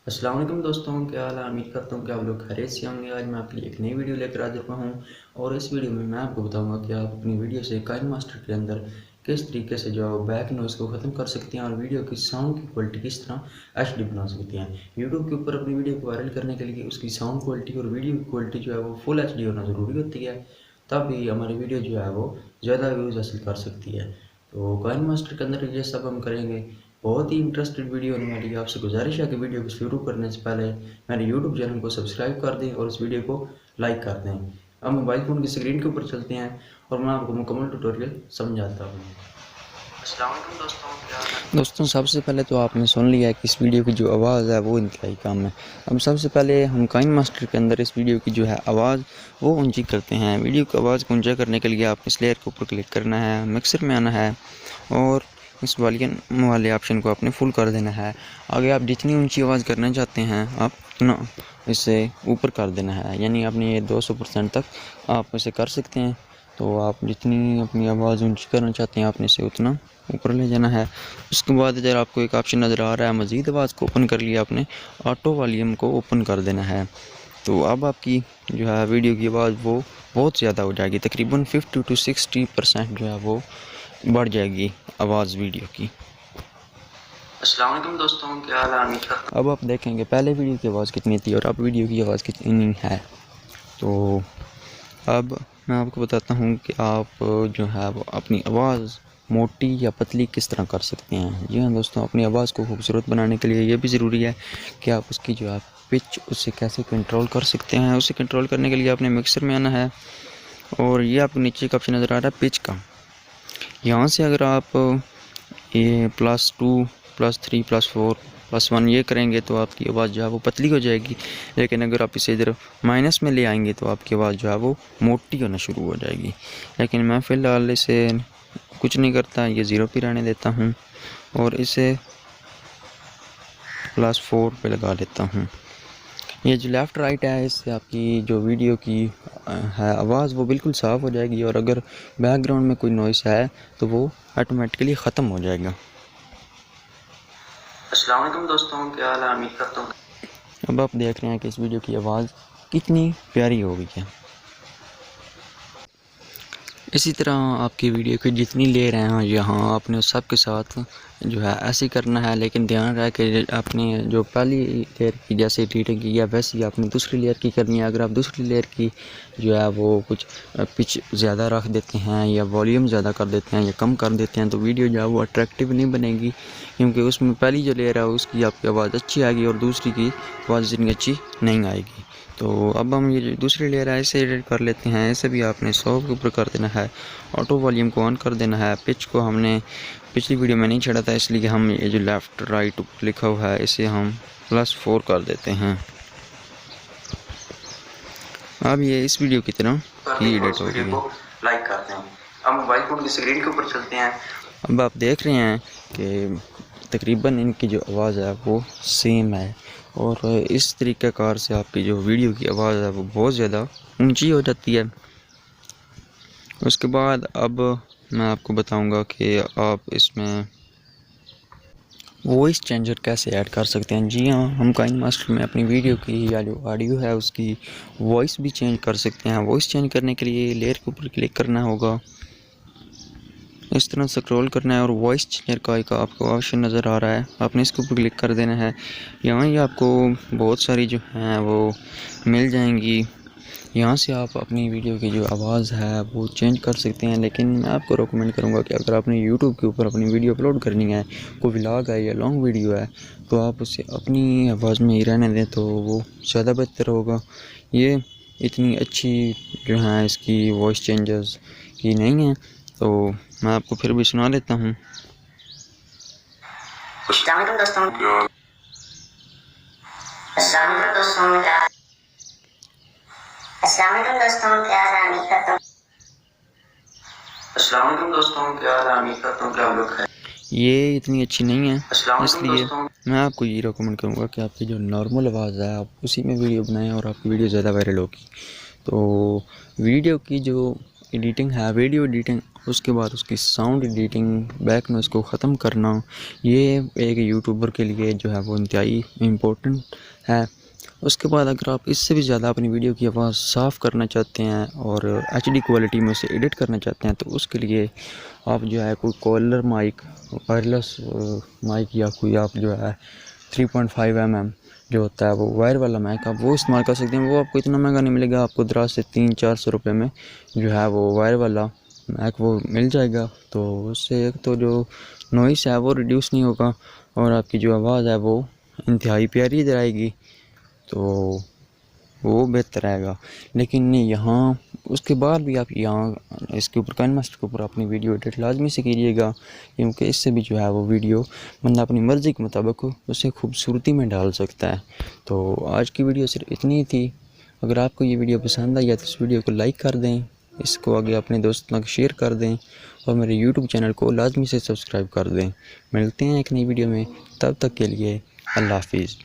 अस्सलाम वालेकुम दोस्तों, क्या हाल है। उम्मीद करता हूँ कि आप लोग खैरियत से होंगे। आज मैं आपके लिए एक नई वीडियो लेकर हाजिर हुआ हूँ और इस वीडियो में मैं आपको बताऊंगा कि आप अपनी वीडियो से काइनमास्टर के अंदर किस तरीके से जो बैक नॉइज़ को ख़त्म कर सकते हैं और वीडियो की साउंड की क्वालिटी किस तरह एचडी बना सकते हैं। यूट्यूब के ऊपर अपनी वीडियो को वायरल करने के लिए उसकी साउंड क्वालिटी और वीडियो की क्वालिटी जो है वो फुल एचडी होना ज़रूरी होती है, तभी हमारी वीडियो जो है वो ज़्यादा व्यूज़ हासिल कर सकती है। तो काइनमास्टर के अंदर ये सब हम करेंगे। बहुत ही इंटरेस्टेड वीडियो होने वाली है। आपसे गुजारिश है कि वीडियो को शुरू करने से पहले मेरे यूट्यूब चैनल को सब्सक्राइब कर दें और इस वीडियो को लाइक कर दें। अब मोबाइल फ़ोन की स्क्रीन के ऊपर चलते हैं और मैं आपको मुकम्मल ट्यूटोरियल समझाता हूँ। अस्सलाम वालेकुम दोस्तों, क्या हाल है। दोस्तों, सबसे पहले तो आपने सुन लिया है कि इस वीडियो की जो आवाज़ है वो इंतहाई कम है। अब सबसे पहले हम काइनमास्टर के अंदर इस वीडियो की जो है आवाज़ वो ऊंची करते हैं। वीडियो की आवाज़ को ऊंचा करने के लिए आपने इस लेयर के ऊपर क्लिक करना है, मिक्सर में आना है और इस वॉल्यूम वाले ऑप्शन को आपने फुल कर देना है। आगे आप जितनी ऊंची आवाज़ करना चाहते हैं आप उतना इसे ऊपर कर देना है, यानी आपने ये 200% तक आप इसे कर सकते हैं। तो आप जितनी अपनी आवाज़ ऊंची करना चाहते हैं आपने इसे उतना ऊपर ले जाना है। उसके बाद इधर आपको एक ऑप्शन नज़र आ रहा है मज़ीद आवाज़ को ओपन कर लिया, आपने ऑटो वॉल्यूम को ओपन कर देना है। तो अब आपकी जो है वीडियो की आवाज़ वो बहुत ज़्यादा हो जाएगी, तकरीबन 50 to 60% जो है वो बढ़ जाएगी आवाज़ वीडियो की। अस्सलाम वालेकुम दोस्तों, क्या हाल है। उम्मीद करता हूं अब आप देखेंगे पहले वीडियो की आवाज़ कितनी थी और अब वीडियो की आवाज़ कितनी है। तो अब मैं आपको बताता हूँ कि आप जो है वो अपनी आवाज़ मोटी या पतली किस तरह कर सकते हैं। जी हाँ दोस्तों, अपनी आवाज़ को खूबसूरत बनाने के लिए ये भी ज़रूरी है कि आप उसकी जो है पिच उसे कैसे कंट्रोल कर सकते हैं। उसे कंट्रोल करने के लिए आपने मिक्सर में आना है और ये आपको नीचे का ऑप्शन नज़र आ रहा है पिच का। यहाँ से अगर आप ये +2 +3 +4 +1 ये करेंगे तो आपकी आवाज़ जो है वो पतली हो जाएगी, लेकिन अगर आप इसे इधर माइनस में ले आएंगे तो आपकी आवाज़ जो है वो मोटी होना शुरू हो जाएगी। लेकिन मैं फ़िलहाल इसे कुछ नहीं करता, ये 0 पे रहने देता हूँ और इसे +4 पे लगा लेता हूँ। ये जो लेफ़्ट राइट है इससे आपकी जो वीडियो की है आवाज़ वो बिल्कुल साफ़ हो जाएगी और अगर बैकग्राउंड में कोई नॉइस है तो वो ऑटोमेटिकली ख़त्म हो जाएगा। अस्सलाम वालेकुम दोस्तों, क्या हाल है। उम्मीद करता हूँ अब आप देख रहे हैं कि इस वीडियो की आवाज़ कितनी प्यारी हो गई है। इसी तरह आपकी वीडियो की जितनी लेयर हैं यहाँ आपने सब के साथ जो है ऐसे ही करना है, लेकिन ध्यान रहे कि आपने जो पहली लेयर की जैसे एडिटिंग की है वैसे ही आपने दूसरी लेयर की करनी है। अगर आप दूसरी लेयर की जो है वो कुछ पिच ज़्यादा रख देते हैं या वॉल्यूम ज़्यादा कर देते हैं या कम कर देते हैं तो वीडियो जो है वो अट्रैक्टिव नहीं बनेगी, क्योंकि उसमें पहली जो लेयर है उसकी आपकी आवाज़ अच्छी आएगी और दूसरी की आवाज़ इतनी अच्छी नहीं आएगी। तो अब हम ये जो दूसरी लेयर है इसे एडिट कर लेते हैं। इसे भी आपने 100 के ऊपर कर देना है, ऑटो वॉल्यूम को ऑन कर देना है। पिच को हमने पिछली वीडियो में नहीं चढ़ा था, इसलिए हम ये जो लेफ़्ट राइट ऊपर लिखा हुआ है इसे हम +4 कर देते हैं। अब ये इस वीडियो की तरह ही एडिट हो गई है। लाइक करते हैं। अब मोबाइल फ़ोन की स्क्रीन के ऊपर चलते हैं। अब आप देख रहे हैं कि तकरीबन इनकी जो आवाज़ है वो सेम है और इस तरीक़ाकार से आपकी जो वीडियो की आवाज़ है वो बहुत ज़्यादा ऊंची हो जाती है। उसके बाद अब मैं आपको बताऊंगा कि आप इसमें वॉइस चेंजर कैसे ऐड कर सकते हैं। जी हाँ, हम काइनमास्टर में अपनी वीडियो की या जो ऑडियो है उसकी वॉइस भी चेंज कर सकते हैं। वॉइस चेंज करने के लिए लेयर के ऊपर क्लिक करना होगा, इस तरह स्क्रॉल करना है और वॉइस चेंजर का एक आपको ऑप्शन नज़र आ रहा है, आपने इसके ऊपर क्लिक कर देना है। यहाँ ही आपको बहुत सारी जो हैं वो मिल जाएंगी। यहाँ से आप अपनी वीडियो की जो आवाज़ है वो चेंज कर सकते हैं, लेकिन मैं आपको रिकमेंड करूँगा कि अगर आपने यूट्यूब के ऊपर अपनी वीडियो अपलोड करनी है, कोई व्लॉग है या लॉन्ग वीडियो है, तो आप उसे अपनी आवाज़ में ही रहने दें तो वो ज़्यादा बेहतर होगा। ये इतनी अच्छी जो है इसकी वॉइस चेंजर्स की नहीं है, तो मैं आपको फिर भी सुना लेता हूँ। अस्सलाम वालेकुम दोस्तों, क्या हाल है। उम्मीद करता हूँ अस्सलाम वालेकुम दोस्तों, क्या हाल है। उम्मीद करता हूँ कि आप लोग खैर। ये इतनी अच्छी नहीं है, इसलिए मैं आपको ये रिकमेंड करूँगा कि आपकी जो नॉर्मल आवाज़ है आप उसी में वीडियो बनाएं और आपकी वीडियो ज़्यादा वायरल होगी। तो वीडियो की जो एडिटिंग है, वीडियो एडिटिंग उसके बाद उसकी साउंड एडिटिंग, बैक नॉइज़ को ख़त्म करना, ये एक यूट्यूबर के लिए जो है वो इंतहाई इम्पोर्टेंट है। उसके बाद अगर आप इससे भी ज़्यादा अपनी वीडियो की आवाज़ साफ़ करना चाहते हैं और HD क्वालिटी में उसे एडिट करना चाहते हैं, तो उसके लिए आप जो है कोई कॉलर माइक, वायरलेस माइक, या कोई आप जो है 3.5 mm जो होता है वो वायर वाला माइक, आप वो इस्तेमाल कर सकते हैं। वो आपको इतना महंगा नहीं मिलेगा, आपको दराज से 300-400 रुपये में जो है वो वायर वाला माइक वो मिल जाएगा। तो उससे एक तो जो नॉइस है वो रिड्यूस नहीं होगा और आपकी जो आवाज़ है वो इंतहाई प्यारी इधर आएगी, तो वो बेहतर रहेगा। लेकिन यहाँ उसके बाद भी आप यहाँ इसके ऊपर काइनमास्टर के ऊपर अपनी वीडियो एडिट लाजमी से कीजिएगा, क्योंकि इससे भी जो है वो वीडियो बंदा अपनी मर्ज़ी के मुताबिक उसे खूबसूरती में डाल सकता है। तो आज की वीडियो सिर्फ इतनी ही थी। अगर आपको ये वीडियो पसंद आई है तो इस वीडियो को लाइक कर दें, इसको आगे अपने दोस्तों तक शेयर कर दें और मेरे यूट्यूब चैनल को लाजमी से सब्सक्राइब कर दें। मिलते हैं एक नई वीडियो में, तब तक के लिए अल्लाह हाफिज़।